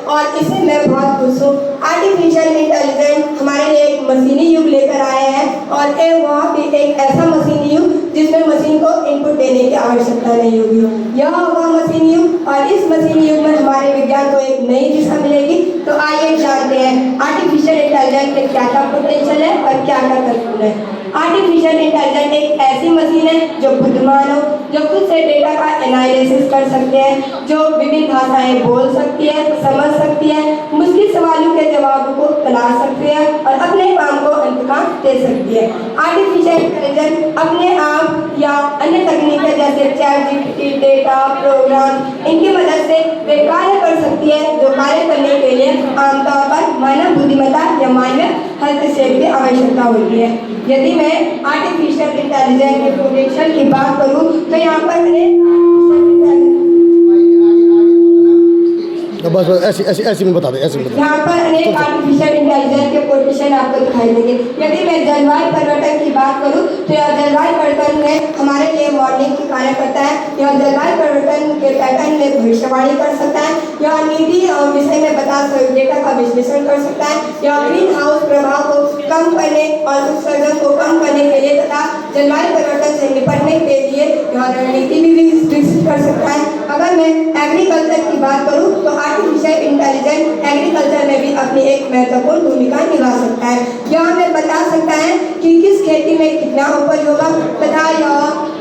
और इससे मैं बहुत खुश हूँ। आर्टिफिशियल इंटेलिजेंस हमारे लिए एक मशीनी युग लेकर आए हैं और वह भी एक ऐसा मशीनी युग जिसमें मशीन को इनपुट देने की आवश्यकता नहीं होगी। यह होगा मशीनी युग और इस मशीनी युग में हमारे विज्ञान को एक नई दिशा मिलेगी। तो आइए जानते हैं आर्टिफिशियल इंटेलिजेंस के क्या क्या पोटेंशियल है और क्या क्या करतूत है। आर्टिफिशियल इंटेलिजेंस एक ऐसी मशीन है जो बुद्धिमान हो, जो खुद से डेटा का एनालिसिस कर सकते हैं, जो विभिन्न भाषाएं बोल सकती है, समझ सकती है, मुश्किल सवालों के जवाबों को तलाश सकती है और अपने काम को अंतकाम दे सकती है। आर्टिफिशियल इंटेलिजेंस अपने आप या अन्य तकनीकें जैसे चैटजीपीटी, डेटा, प्रोग्राम इनकी मदद से वे कार्य कर सकती है जो कार्य करने के लिए आमतौर पर मानव बुद्धिमत्ता या मानव हस्तक्षेप की आवश्यकता होती है। यदि मैं आर्टिफिशियल इंटेलिजेंस के पोटेंशियल की बात करूं तो यहाँ पर बस ऐसी में बता दें, ऐसे में बता दें। यहाँ पर अनेक आर्टिफिशियल इंटेलिजेंस के पोटेंशियल आपको दिखाई देंगे। यदि मैं जलवायु परिवर्तन की बात करूँ तो यह जलवायु परिवर्तन में हमारे लिए मॉडलिंग की कार्य करता है। यह जलवायु परिवर्तन के पैटर्न में भविष्यवाणी कर सकता है। यह नीति और विषय में बता डेटा का विश्लेषण कर सकता है। यह ग्रीन हाउस प्रभाव को कम करने और उत्सर्जन को कम करने के लिए तथा जलवायु परिवर्तन से निपटने के लिए यह रणनीति भी विकसित कर सकता है। अगर मैं एग्रीकल्चर की बात करूँ तो आर्टिफिशियल इंटेलिजेंस एग्रीकल्चर में भी अपनी एक महत्वपूर्ण भूमिका निभा सकता है। यह हमें बता सकता है कि किस खेती में कितना उपज होगा तथा यह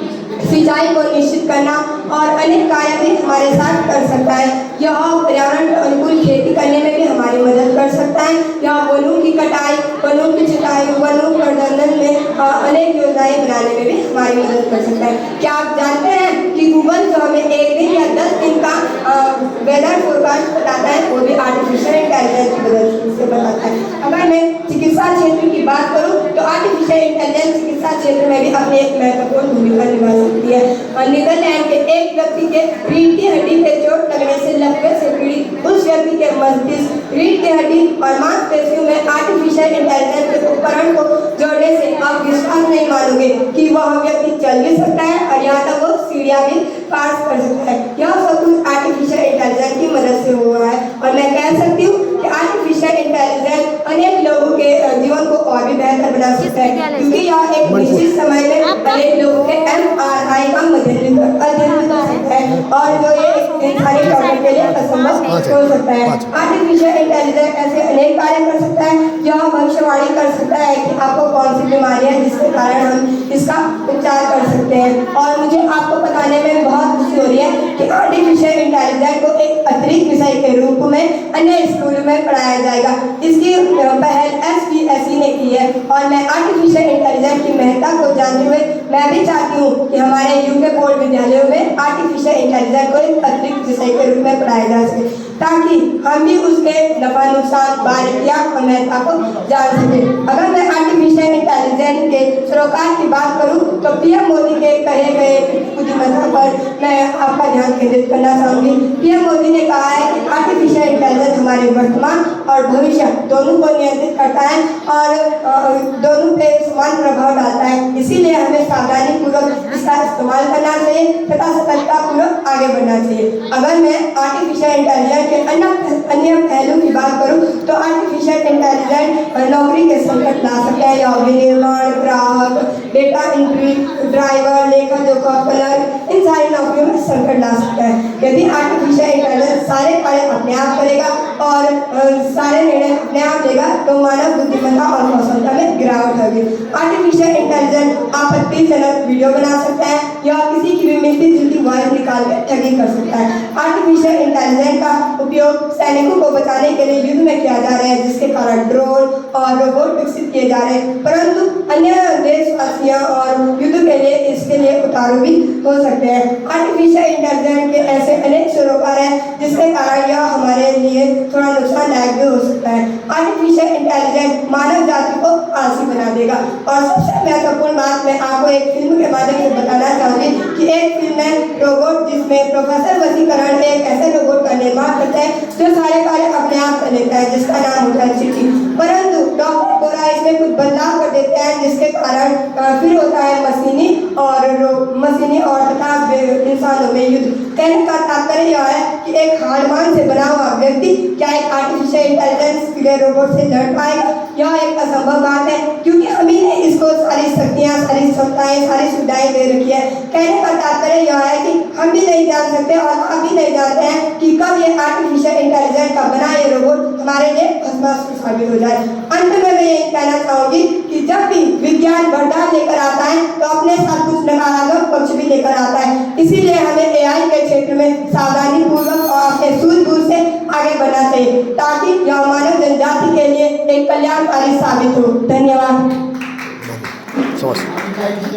सिंचाई को निश्चित करना और अनेक कार्य भी हमारे साथ कर सकता है। यह पर्यावरण अनुकूल खेती करने में भी हमारी मदद कर सकता है। यह वनों की कटाई, वनों की छटाई, वनों प्रबंधन में अनेक योजनाएं बनाने में भी हमारी मदद कर सकता है। क्या आप जानते हैं कि गूगल जो हमें एक दिन या 10 दिन का वेदर फोरकास्ट बताता है वो भी आर्टिफिशियल इंटेलिजेंस की मदद से बताता है। अगर मैं चिकित्सा क्षेत्र की बात करूँ तो आर्टिफिशियल इंटेलिजेंस चिकित्सा क्षेत्र में भी अपनी एक महत्वपूर्ण भूमिका निभा सकती है। और नीदरलैंड के एक व्यक्ति के रीढ़ की हड्डी पे चोट लगने से लकवे से पीड़ित उस व्यक्ति के मस्तिष्क, रीढ़ की हड्डी और मांसपेशियों में आर्टिफिशियल इंटेलिजेंस के उपकरण को जोड़ने से आप विश्वास नहीं मानोगे कि वह व्यक्ति चल भी सकता है और यहाँ तक वो सीढ़ियाँ भी पास कर सकता है। यह सब कुछ आर्टिफिशियल इंटेलिजेंस की मदद से हुआ है और मैं कह सकती हूँ कि आर्टिफिशियल इंटेलिजेंस अनेक लोगों के जीवन को और भी बेहतर बना सकता है, क्योंकि यह एक निश्चित समय में अनेक लोगों के MRI का अध्ययन कर सकता है और जो ये सारे डॉक्टर के लिए असंभव हो सकता है। आर्टिफिशियल इंटेलिजेंस ऐसे अनेक कार्य कर सकता है। यह भविष्यवाणी कर सकता है कि आपको कौन सी बीमारी है जिसके कारण हम इसका उपचार कर सकते हैं। और मुझे आपको बताने में बहुत खुशी हो रही है कि आर्टिफिशियल इंटेलिजेंस को एक अतिरिक्त विषय के रूप में अन्य स्कूलों में पढ़ाया जाएगा। इसकी पहल SPSE ने की है और मैं आर्टिफिशियल इंटेलिजेंस की महत्ता को जानते हुए मैं भी चाहती हूँ कि हमारे UK बोर्ड विद्यालयों में आर्टिफिशियल इंटेलिजेंस को एक अतिरिक्त विषय के रूप में पढ़ाया जा सके, ताकि हम भी उसके नफा नुकसान, बारीकियां और महत्ता को जान सकें। अगर मैं आर्टिफिशियल इंटेलिजेंस के सरोकार की बात करूं तो PM मोदी के कहे गए बुद्धिमत्ता पर मैं आपका ध्यान केंद्रित करना चाहूँगी। PM मोदी ने कहा है कि आर्टिफिशियल इंटेलिजेंस हमारे वर्तमान और भविष्य दोनों को नियंत्रित करता है और दोनों पे समान प्रभाव डालता है। इसीलिए हमें सावधानी पूर्वक इसका इस्तेमाल करना चाहिए तथा सतर्कता पूर्वक आगे बढ़ना चाहिए। अगर मैं आर्टिफिशियल इंटेलिजेंस के अन्य पहलू की बात करूं तो आर्टिफिशियल इंटेलिजेंस नौकरी के संकट ला सकता है। यह विनिर्माण, ग्राहक, डेटा एंट्री, ड्राइवर, लेखा जोखा, क्लर्क इन सारी नौकरियों में संकट ला सकता है। यदि आर्टिफिशियल इंटेलिजेंस सारे कार्य अपने आप करेगा और सारे निर्णय अपने आप लेगा तो मानव बुद्धिमत्ता और कौशलता में गिरावट होगी। आर्टिफिशियल इंटेलिजेंस आपत्तिजनक वीडियो बना सकता है या किसी की भी मिलती जुलती वॉइस निकाल कर ठगी कर सकता है। आर्टिफिशियल इंटेलिजेंस का उपयोग सैनिकों को बचाने के लिए युद्ध में किया जा रहा है, जिसके कारण ड्रोन और रोबोट विकसित किए जा रहे हैं, परंतु अन्य देशवासियों और युद्ध के लिए इसके लिए उतारू भी हो सकते हैं। आर्टिफिशियल इंटेलिजेंस के ऐसे अनेक सरोकार हैं जिसके कारण यह हमारे लिए थोड़ा नुकसानदायक भी हो सकता है। आर्टिफिशियल इंटेलिजेंस मानव जाति को आलसी बना देगा। और सबसे महत्वपूर्ण बात मैं आपको एक फिल्म के माध्यम से बताना चाहूँगी कि एक फिल्म है रोबोट, जिसमें प्रोफेसर वसीकरण एक ऐसे रोबोट का निर्माण करता है जो सारे कार्य अपने आप कर लेता है, जिसका नाम होता है चिट्ठी। परंतु डॉक्टर कोरा इसमें कुछ बदलाव कर देते हैं जिसके कारण फिर होता है मशीनी और तथा इंसानों में युद्ध। कहने का तात्पर्य यह है कि एक हारमान से बना हुआ व्यक्ति क्या एक आर्टिफिशियल इंटेलिजेंस के रोबोट से लड़ पाएगा, यह एक असंभव बात है, क्योंकि हम ही ने इसको सारी शक्तियाँ, सारी क्षमताएं, सारी सुविधाएं दे रखी है। कहने का तात्पर्य यह है कि हम भी नहीं जान सकते और आप भी नहीं जानते हैं कि कब ये आर्टिफिशियल इंटेलिजेंस का बना ये रोबोट हमारे लिए भस्मासुर साबित हो जाए। अंत में मैं ये कहना चाहूंगी कि जब भी विज्ञान वरदान लेकर आता है तो अपने साथ कुछ नकारात्मक पक्ष भी लेकर आता है। इसीलिए हमें एआई के क्षेत्र में सावधानी पूर्वक और अपने सूझबूझ से आगे बढ़ना चाहिए, ताकि यह मानव जनजाति के लिए एक कल्याणकारी साबित हो। धन्यवाद। समझ